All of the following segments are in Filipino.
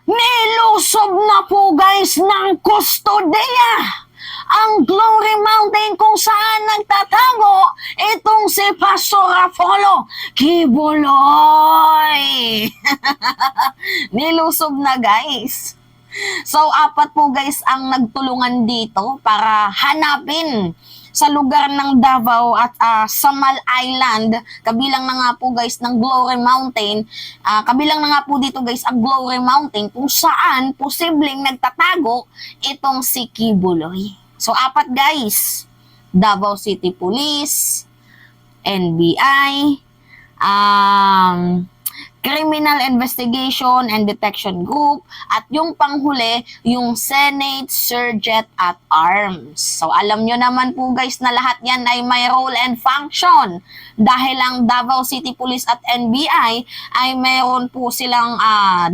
Nilusob na po guys ng kustodiya ang Glory Mountain kung saan nagtatago itong si Pastor Apollo Kibuloy. Nilusob na guys. So, apat po guys ang nagtulungan dito para hanapin sa lugar ng Davao at Samal Island. Kabilang na nga po guys ng Glory Mountain. Kabilang na nga po dito guys ang Glory Mountain kung saan posibleng nagtatago itong si Kibuloy. So, apat guys. Davao City Police, NBI, Criminal Investigation and Detection Group, at yung panghuli, yung Senate Sergeant at Arms. So, alam nyo naman po guys na lahat yan ay may role and function. Dahil ang Davao City Police at NBI ay mayroon po silang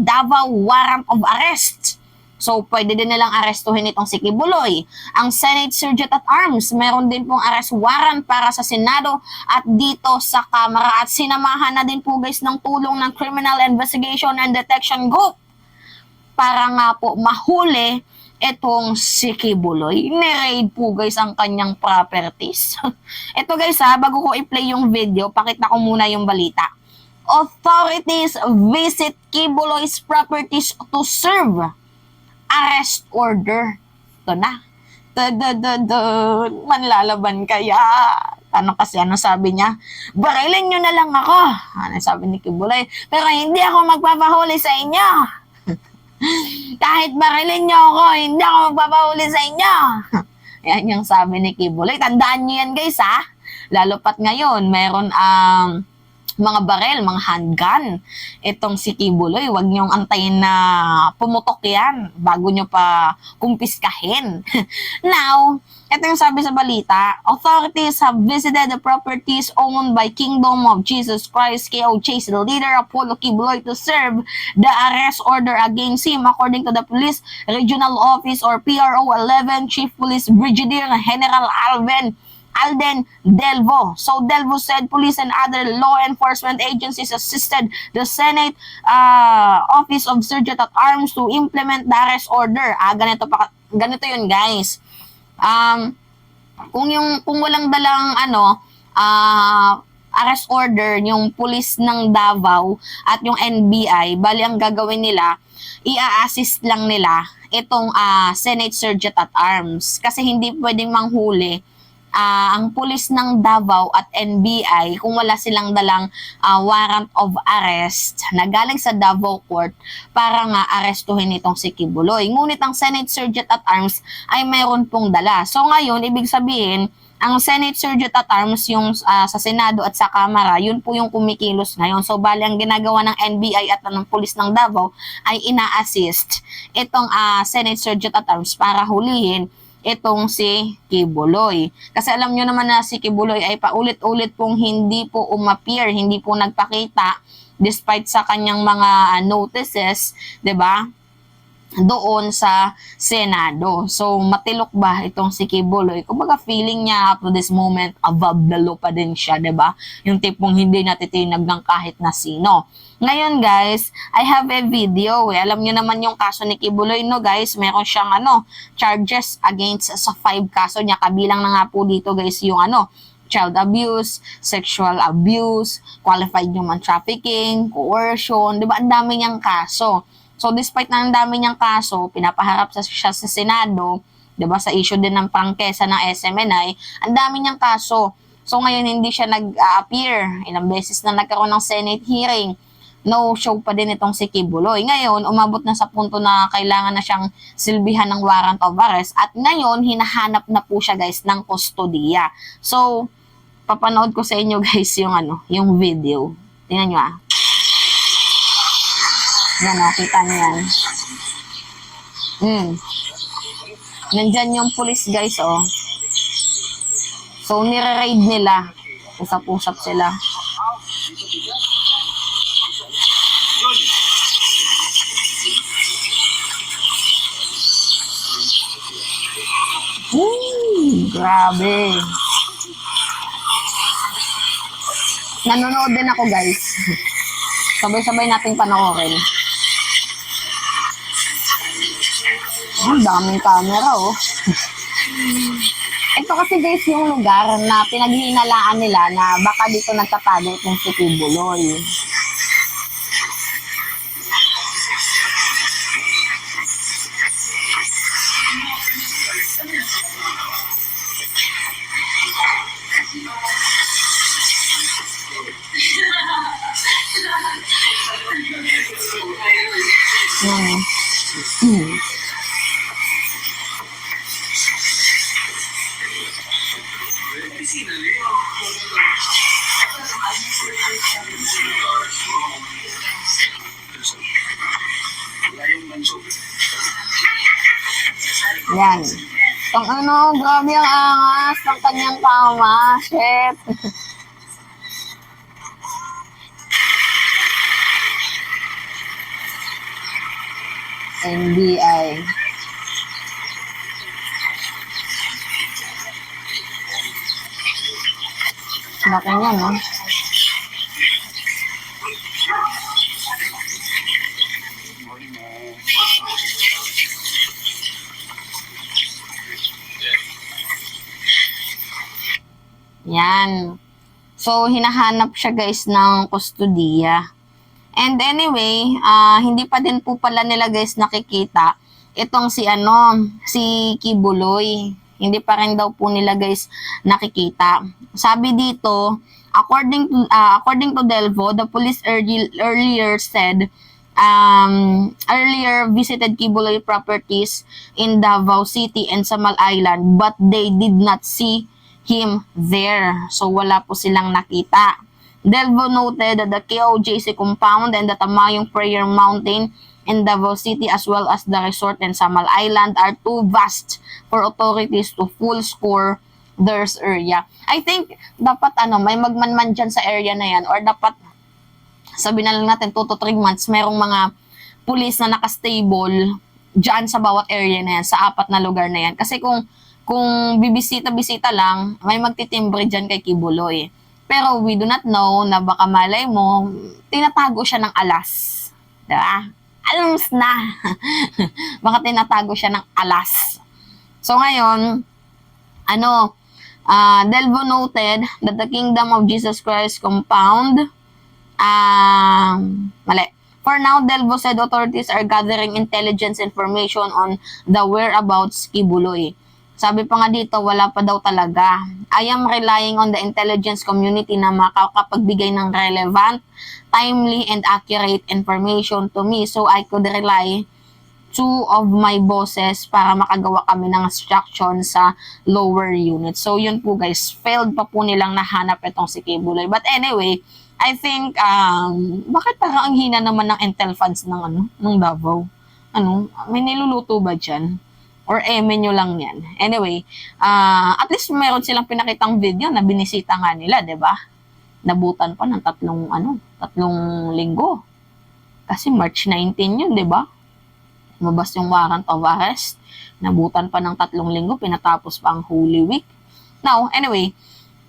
Davao Warrant of Arrest. So, pwede din nilang arestuhin itong si Kibuloy. Ang Senate Sergeant at Arms, meron din pong arrest warrant para sa Senado at dito sa Kamara. At sinamahan na din po guys ng tulong ng Criminal Investigation and Detection Group para nga po mahuli itong si Kibuloy. Ni-raid po guys ang kanyang properties. Ito guys bago ko i-play yung video, pakita ko muna yung balita. Authorities visit Kibuloy's properties to serve arrest order. Ito na. Manlalaban kaya. Ano sabi niya? Barilin nyo na lang ako. Ano sabi ni Kibuloy? Pero hindi ako magpapahuli sa inyo. Kahit barilin nyo ako, hindi ako magpapahuli sa inyo. Yan yung sabi ni Kibuloy. Tandaan nyo yan guys Lalo pat ngayon, meron mga barel, mga handgun. Itong si Kibuloy, huwag niyong antayin na pumutok yan bago niyo pa kumpiskahin. Now, ito yung sabi sa balita, authorities have visited the properties owned by Kingdom of Jesus Christ KOJC, the leader Apollo Kibuloy, to serve the arrest order against him according to the Police Regional Office or PRO 11 Chief Police Brigadier General Alden Delvo. So Delvo said police and other law enforcement agencies assisted the Senate Office of Sergeant at Arms to implement the arrest order. Ganito yun guys. Kung walang dalang arrest order yung police ng Davao at yung NBI, bali ang gagawin nila, i-assist lang nila itong Senate Sergeant at Arms kasi hindi pwedeng manghuli ang pulis ng Davao at NBI kung wala silang dalang warrant of arrest na galing sa Davao Court para nga arestuhin itong si Kibuloy. Ngunit ang Senate Sergeant at Arms ay mayroon pong dala. So ngayon, ibig sabihin, ang Senate Sergeant at Arms yung sa Senado at sa Kamara, yun po yung kumikilos ngayon. So bali ang ginagawa ng NBI at ng pulis ng Davao ay ina-assist itong Senate Sergeant at Arms para hulihin itong si Kibuloy. Kasi alam nyo naman na si Kibuloy ay paulit-ulit pong hindi po umappear, hindi po nagpakita despite sa kanyang mga notices, 'di ba? Doon sa Senado. So, matilok ba itong si Kibuloy? Kumbaga, feeling niya up to this moment, above the law pa din siya, diba? Yung tipong hindi natitinag ng kahit na sino. Ngayon, guys, I have a video. Alam niyo naman yung kaso ni Kibuloy, no, guys? Meron siyang, charges against sa 5 kaso niya. Kabilang na nga po dito, guys, yung, child abuse, sexual abuse, qualified human trafficking, coercion, diba? Ang dami niyang kaso. So, despite na ang dami niyang kaso, pinapaharap siya sa Senado, 'di ba, sa issue din ng prangkesa ng SMNI, ang dami niyang kaso. So, ngayon hindi siya nag-appear. Ilang beses na nagkaroon ng Senate hearing. No show pa din itong si Kibuloy. Ngayon, umabot na sa punto na kailangan na siyang silbihan ng warrant of arrest. At ngayon, hinahanap na po siya guys ng kustodiya. So, papanood ko sa inyo guys yung video. Tingnan nyo Yan kita niyo yan. Nandyan yung police guys So, nire-raid nila. Usap-usap sila. Grabe. Nanonood din ako guys. Sabay-sabay nating panoorin. Ang daming camera, oh. Ito kasi guys yung lugar na pinaghihinalaan nila na baka dito nagtatago itong si Kibuloy. Yan. Ang ano, grabe ang angas ng kanyang kama. Shit. NBI. Laki niya, no? Yan. So, hinahanap siya guys ng kustudiya. And anyway, hindi pa din po pala nila guys nakikita itong si Kibuloy. Hindi pa rin daw po nila guys nakikita. Sabi dito, according to Delvo, the police earlier said earlier visited Kibuloy properties in Davao City and Samal Island, but they did not see him there. So wala po silang nakita. Delvo noted that the KOJC compound and the Tamayong Prayer Mountain in Davao City as well as the resort in Samal Island are too vast for authorities to full score their area. I think dapat may magmanman dyan sa area na yan, or dapat sabi na lang natin 2 to 3 months merong mga pulis na nakastable dyan sa bawat area na yan, sa 4 na lugar na yan. Kasi kung bibisita-bisita lang, may magtitimbre dyan kay Kibuloy. Pero we do not know na baka malay mo, tinatago siya ng alas. Diba? Alams na. Baka tinatago siya ng alas. So ngayon, Delvo noted that the Kingdom of Jesus Christ compound, For now, Delvo said authorities are gathering intelligence information on the whereabouts Kibuloy. Sabi pa nga dito, wala pa daw talaga. I am relying on the intelligence community na makakapagbigay ng relevant, timely, and accurate information to me so I could rely 2 of my bosses para makagawa kami ng instruction sa lower unit. So yun po guys, failed pa po nilang nahanap itong si Kibuloy. But anyway, I think, bakit parang ang hina naman ng intel funds ng Davao? May niluluto ba dyan? Or menu lang yan. Anyway, at least meron silang pinakitang video na binisita nga nila, 'di ba? Nabutan pa ng 3 linggo. Kasi March 19 yun, 'di ba? Lumabas yung warrant of arrest. Nabutan pa ng 3 linggo, pinatapos pa ang Holy Week. Now, anyway,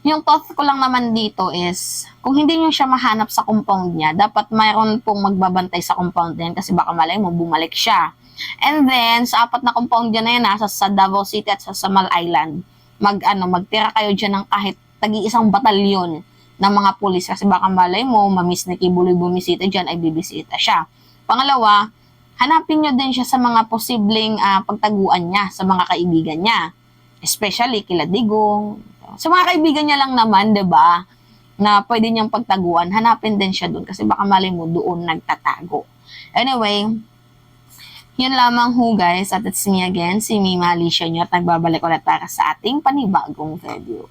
yung thought ko lang naman dito is, kung hindi nyo siya mahanap sa compound niya, dapat mayroon pong magbabantay sa compound din kasi baka malay mo bumalik siya. And then, sa 4 na compound dyan na yan, sa Davao City at sa Samal Island, magtira kayo dyan ng kahit tagi-isang batalyon ng mga pulis kasi baka malay mo, mamiss na Kibuloy bumisita dyan, ay bibisita siya. Pangalawa, hanapin nyo din siya sa mga posibleng pagtaguan niya, sa mga kaibigan niya. Especially kila Digong. Sa mga kaibigan niya lang naman, 'di ba, na pwede niyang pagtaguan, hanapin din siya doon kasi baka malay mo doon nagtatago. Anyway, yun lamang ho guys, at it's me again, si Mima Alicia nyo, at nagbabalik ulit para sa ating panibagong video.